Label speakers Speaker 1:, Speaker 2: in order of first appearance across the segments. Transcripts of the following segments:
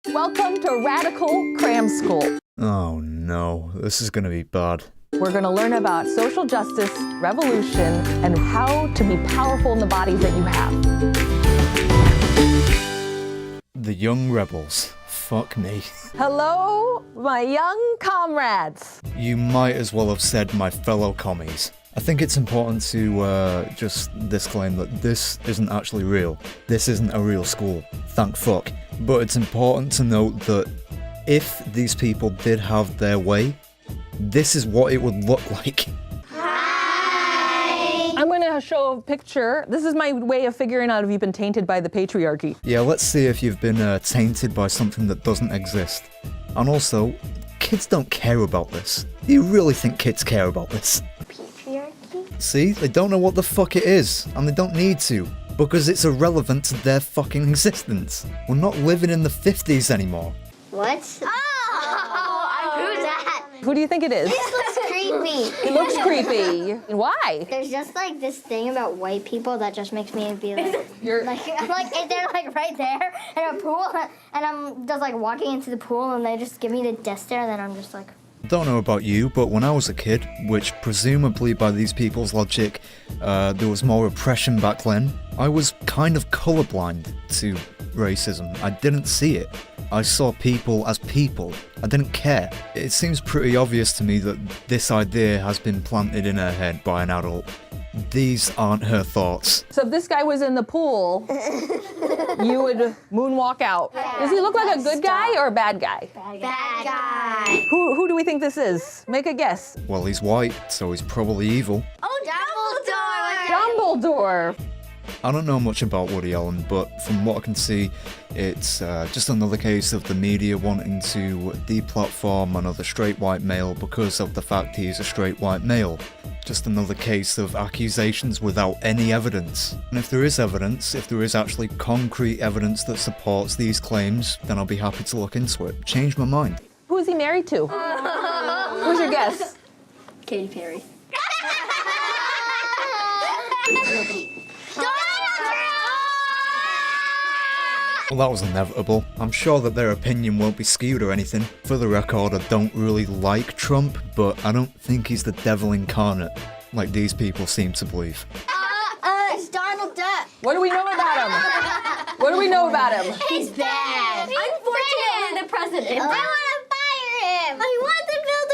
Speaker 1: Welcome to Radical Cram School.
Speaker 2: Oh no, this is gonna be bad.
Speaker 1: We're going to learn about social justice, revolution, and how to be powerful in the bodies that you have.
Speaker 2: The young rebels. Fuck me.
Speaker 1: Hello, my young comrades.
Speaker 2: You might as well have said my fellow commies. I think it's important to just disclaim that this isn't actually real. This isn't a real school. Thank fuck. But it's important to note that if these people did have their way, this is what it would look like.
Speaker 1: Hi! I'm going to show a picture. This is my way of figuring out if you've been tainted by the patriarchy.
Speaker 2: Yeah, let's see if you've been tainted by something that doesn't exist. And also, kids don't care about this. Do you really think kids care about this?
Speaker 3: Patriarchy?
Speaker 2: See, they don't know what the fuck it is, and they don't need to, because it's irrelevant to their fucking existence. We're not living in the 50s anymore.
Speaker 3: What? Who's that?
Speaker 1: Who do you think it is?
Speaker 3: This looks creepy.
Speaker 1: It looks creepy. Why?
Speaker 3: There's just like this thing about white people that just makes me be like,
Speaker 1: You're
Speaker 3: like they're like right there in a pool, and I'm just like walking into the pool, and they just give me the death stare, and then I'm just like.
Speaker 2: Don't know about you, but when I was a kid, which presumably by these people's logic, there was more oppression back then, I was kind of colorblind to racism. I didn't see it. I saw people as people. I didn't care. It seems pretty obvious to me that this idea has been planted in her head by an adult. These aren't her thoughts.
Speaker 1: So if this guy was in the pool, you would moonwalk out. Does he look like a good guy or a bad guy?
Speaker 3: Bad guy.
Speaker 1: Who do we think this is? Make a guess.
Speaker 2: Well, he's white, so he's probably evil.
Speaker 3: Oh,
Speaker 1: Dumbledore.
Speaker 2: I don't know much about Woody Allen, but from what I can see, it's just another case of the media wanting to deplatform another straight white male because of the fact he's a straight white male. Just another case of accusations without any evidence. And if there is evidence, if there is actually concrete evidence that supports these claims, then I'll be happy to look into it. Change my mind.
Speaker 1: Who is he married to? Who's your guess?
Speaker 3: Katy Perry.
Speaker 2: Well, that was inevitable. I'm sure that their opinion won't be skewed or anything. For the record, I don't really like Trump, but I don't think he's the devil incarnate, like these people seem to believe.
Speaker 3: It's Donald Duck.
Speaker 1: What do we know about him? What do we know about him?
Speaker 3: He's bad. Unfortunately, the president. I want to fire him. I want to build a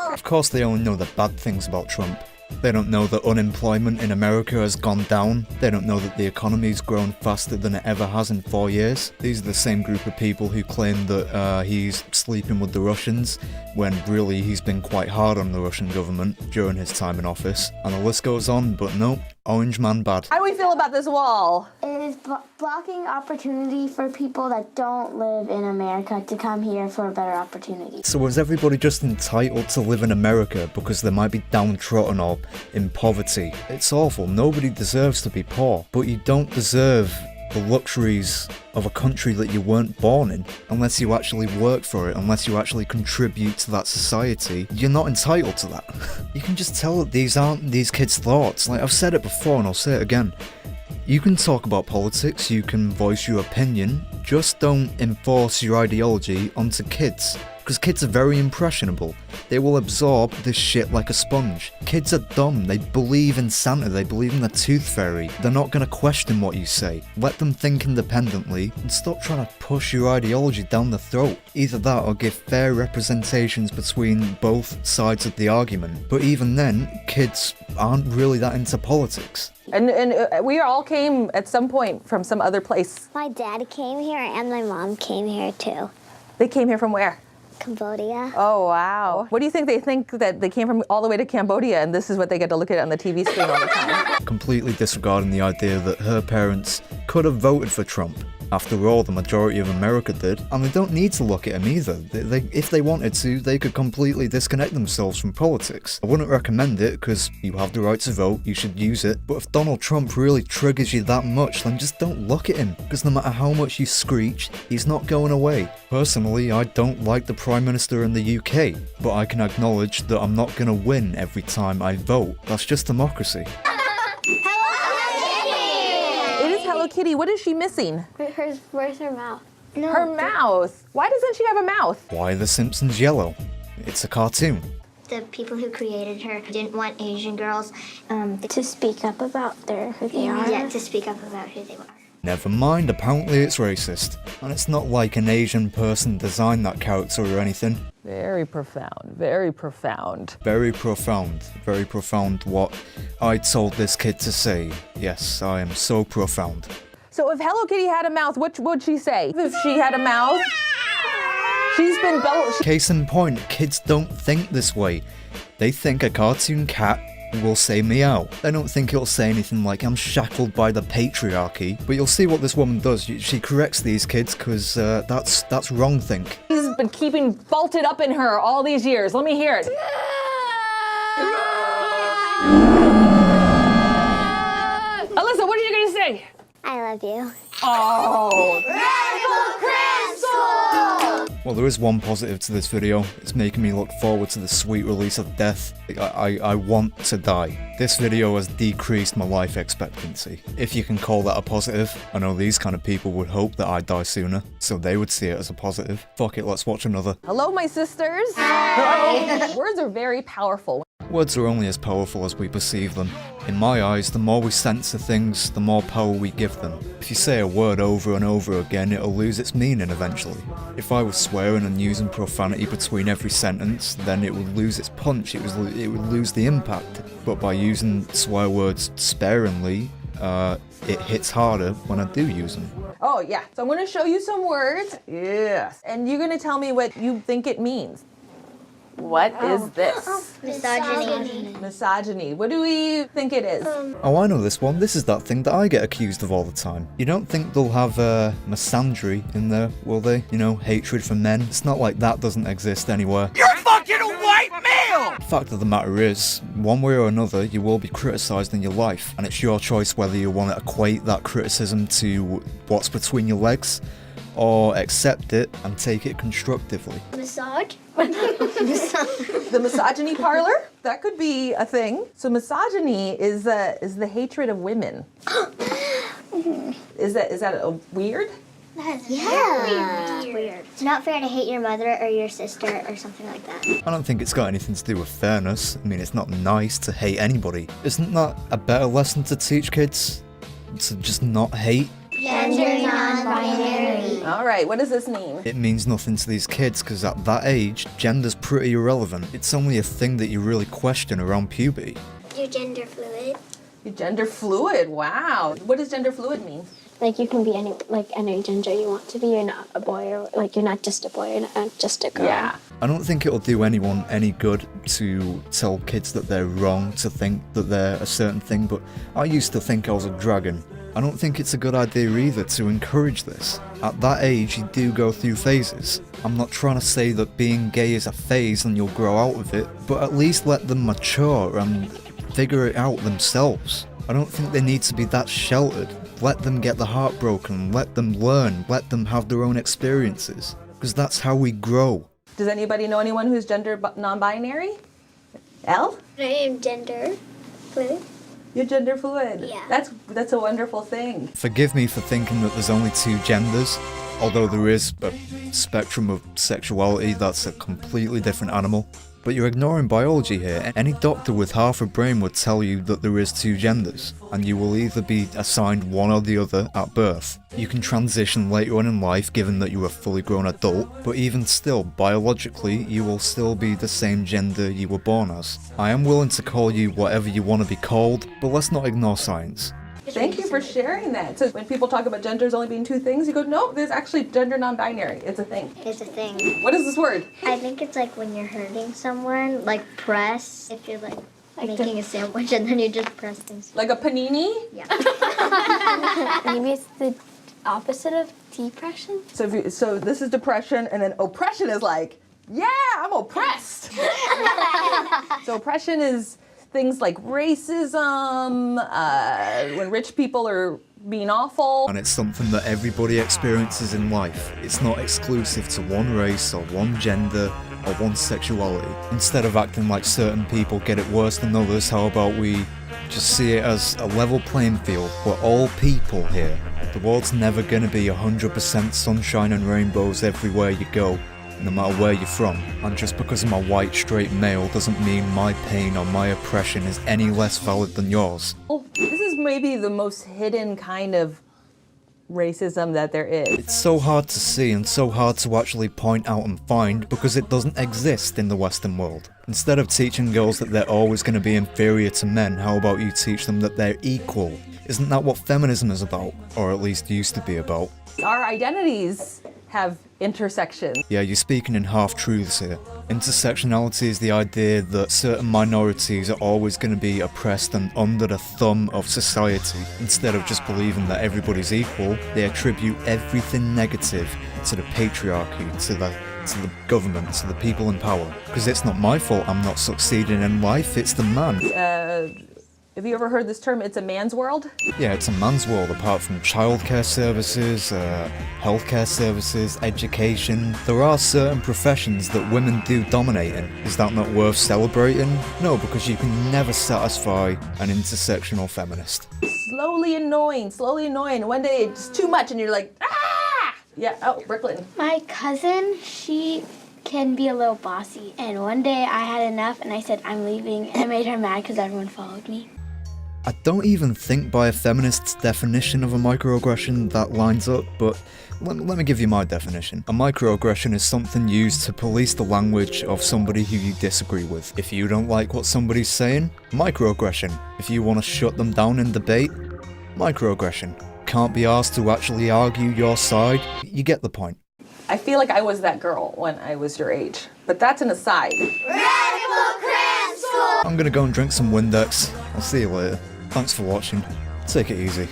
Speaker 3: wall.
Speaker 2: Of course, they only know the bad things about Trump. They don't know that unemployment in America has gone down. They don't know that the economy's grown faster than it ever has in 4 years. These are the same group of people who claim that he's sleeping with the Russians, when really he's been quite hard on the Russian government during his time in office. And the list goes on, but no, orange man bad.
Speaker 1: How do we feel about this wall?
Speaker 4: It is blocking opportunity for people that don't live in America to come here for a better opportunity.
Speaker 2: So is everybody just entitled to live in America because they might be downtrodden or in poverty? It's awful. Nobody deserves to be poor, but you don't deserve the luxuries of a country that you weren't born in unless you actually work for it, unless you actually contribute to that society. You're not entitled to that. You can just tell that these aren't these kids' thoughts. Like, I've said it before and I'll say it again. You can talk about politics, you can voice your opinion, just don't enforce your ideology onto kids. Because kids are very impressionable. They will absorb this shit like a sponge. Kids are dumb. They believe in Santa. They believe in the tooth fairy. They're not going to question what you say. Let them think independently and stop trying to push your ideology down the throat. Either that or give fair representations between both sides of the argument. But even then, kids aren't really that into politics.
Speaker 1: And we all came at some point from some other place.
Speaker 4: My dad came here and my mom came here too.
Speaker 1: They came here from where?
Speaker 4: Cambodia.
Speaker 1: Oh, wow. What do you think they think that they came from all the way to Cambodia and this is what they get to look at on the TV screen all the time?
Speaker 2: Completely disregarding the idea that her parents could have voted for Trump. After all, the majority of America did, and they don't need to look at him either. If they wanted to, they could completely disconnect themselves from politics. I wouldn't recommend it, because you have the right to vote, you should use it, but if Donald Trump really triggers you that much, then just don't look at him, because no matter how much you screech, he's not going away. Personally, I don't like the Prime Minister in the UK, but I can acknowledge that I'm not going to win every time I vote. That's just democracy.
Speaker 1: It is Hello Kitty. What is she missing?
Speaker 4: Where's her mouth?
Speaker 3: No,
Speaker 1: Her mouth. Why doesn't she have a mouth?
Speaker 2: Why are the Simpsons yellow? It's a cartoon.
Speaker 3: The people who created her didn't want Asian girls
Speaker 4: To speak up about who they are.
Speaker 3: Yeah, to speak up about who they were.
Speaker 2: Never mind, apparently it's racist. And it's not like an Asian person designed that character or anything.
Speaker 1: Very profound, very profound.
Speaker 2: Very profound what I told this kid to say. Yes, I am so profound.
Speaker 1: So if Hello Kitty had a mouth, what would she say? If she had a mouth, she's been
Speaker 2: Case in point, kids don't think this way. They think a cartoon cat will say meow. They don't think it'll say anything like, I'm shackled by the patriarchy. But you'll see what this woman does. She corrects these kids because that's wrong think.
Speaker 1: She's been keeping vaulted up in her all these years. Let me hear it. Alyssa, what are you gonna say?
Speaker 3: I love you.
Speaker 1: Oh.
Speaker 2: Well, there is one positive to this video. It's making me look forward to the sweet release of death. I want to die. This video has decreased my life expectancy. If you can call that a positive. I know these kind of people would hope that I die sooner, so they would see it as a positive. Fuck it, let's watch another.
Speaker 1: Hello, my sisters. Hi. Words are very powerful.
Speaker 2: Words are only as powerful as we perceive them. In my eyes, the more we censor things, the more power we give them. If you say a word over and over again, it'll lose its meaning eventually. If I was swearing and using profanity between every sentence, then it would lose its punch, it would lose the impact. But by using swear words sparingly, it hits harder when I do use them.
Speaker 1: Oh yeah, so I'm gonna show you some words. Yes. And you're gonna tell me what you think it means. What is this?
Speaker 3: Misogyny.
Speaker 1: Misogyny. What do we think it is?
Speaker 2: Oh, I know this one. This is that thing that I get accused of all the time. You don't think they'll have misandry in there, will they? You know, hatred for men. It's not like that doesn't exist anywhere.
Speaker 5: You're fucking a white male!
Speaker 2: The fact of the matter is, one way or another, you will be criticised in your life, and it's your choice whether you want to equate that criticism to what's between your legs, or accept it and take it constructively.
Speaker 3: Massage?
Speaker 1: The misogyny parlor? That could be a thing. So misogyny is the hatred of women. Is that weird?
Speaker 3: That's weird. It's not fair to hate your mother or your sister or something like that.
Speaker 2: I don't think it's got anything to do with fairness. I mean, it's not nice to hate anybody. Isn't that a better lesson to teach kids? To just not hate?
Speaker 3: Gender non-binary.
Speaker 1: All right, what does this mean?
Speaker 2: It means nothing to these kids because at that age, gender's pretty irrelevant. It's only a thing that you really question around puberty.
Speaker 3: You're gender fluid.
Speaker 1: You're gender fluid. Wow. What does gender fluid mean?
Speaker 4: Like you can be any gender you want to be. You're not a boy, or like you're not just a boy, you're not just a girl.
Speaker 1: Yeah.
Speaker 2: I don't think it'll do anyone any good to tell kids that they're wrong, to think that they're a certain thing, but I used to think I was a dragon. I don't think it's a good idea either to encourage this. At that age, you do go through phases. I'm not trying to say that being gay is a phase and you'll grow out of it, but at least let them mature and figure it out themselves. I don't think they need to be that sheltered. Let them get the heart broken, let them learn, let them have their own experiences. Because that's how we grow.
Speaker 1: Does anybody know anyone who's gender non-binary? Elle?
Speaker 3: I am gender fluid.
Speaker 1: You're gender fluid.
Speaker 3: Yeah.
Speaker 1: That's a wonderful thing.
Speaker 2: Forgive me for thinking that there's only two genders, although there is a spectrum of sexuality that's a completely different animal. But you're ignoring biology here. Any doctor with half a brain would tell you that there is two genders, and you will either be assigned one or the other at birth. You can transition later on in life given that you're a fully grown adult, but even still, biologically, you will still be the same gender you were born as. I am willing to call you whatever you want to be called, but let's not ignore science.
Speaker 1: Thank you for sharing that. So when people talk about genders only being two things, you go, no, there's actually gender non-binary. It's a thing.
Speaker 3: It's a thing.
Speaker 1: What is this word?
Speaker 3: I think it's like when you're hurting someone, like press. If you're like making a sandwich and then you just press things.
Speaker 1: Like a panini?
Speaker 3: Yeah.
Speaker 4: Maybe it's the opposite of depression.
Speaker 1: So this is depression, and then oppression is like, yeah, I'm oppressed. So oppression is things like racism, when rich people are being awful.
Speaker 2: And it's something that everybody experiences in life. It's not exclusive to one race or one gender or one sexuality. Instead of acting like certain people get it worse than others, how about we Just see it as a level playing field. We're all people here. The world's never gonna be 100% sunshine and rainbows everywhere you go, no matter where you're from. And just because I'm a white straight male doesn't mean my pain or my oppression is any less valid than yours.
Speaker 1: Well, this is maybe the most hidden kind of racism that there is.
Speaker 2: It's so hard to see and so hard to actually point out and find because it doesn't exist in the Western world. Instead of teaching girls that they're always going to be inferior to men, how about you teach them that they're equal? Isn't that what feminism is about? Or at least used to be about?
Speaker 1: Our identities have intersections.
Speaker 2: Yeah, you're speaking in half-truths here. Intersectionality is the idea that certain minorities are always going to be oppressed and under the thumb of society. Instead of just believing that everybody's equal, they attribute everything negative to the patriarchy, to the government, to the people in power. Because it's not my fault I'm not succeeding in life, it's the man.
Speaker 1: Have you ever heard this term, it's a man's world?
Speaker 2: Yeah, it's a man's world apart from childcare services, healthcare services, education. There are certain professions that women do dominate in. Is that not worth celebrating? No, because you can never satisfy an intersectional feminist.
Speaker 1: Slowly annoying. One day it's too much and you're like, ah! Yeah, oh, Brooklyn.
Speaker 4: My cousin, she can be a little bossy. And one day I had enough and I said, I'm leaving. And I made her mad because everyone followed me.
Speaker 2: I don't even think by a feminist's definition of a microaggression that lines up, but let me give you my definition. A microaggression is something used to police the language of somebody who you disagree with. If you don't like what somebody's saying, microaggression. If you want to shut them down in debate, microaggression. Can't be asked to actually argue your side, you get the point.
Speaker 1: I feel like I was that girl when I was your age, but that's an aside.
Speaker 2: I'm gonna go and drink some Windex. I'll see you later. Thanks for watching. Take it easy.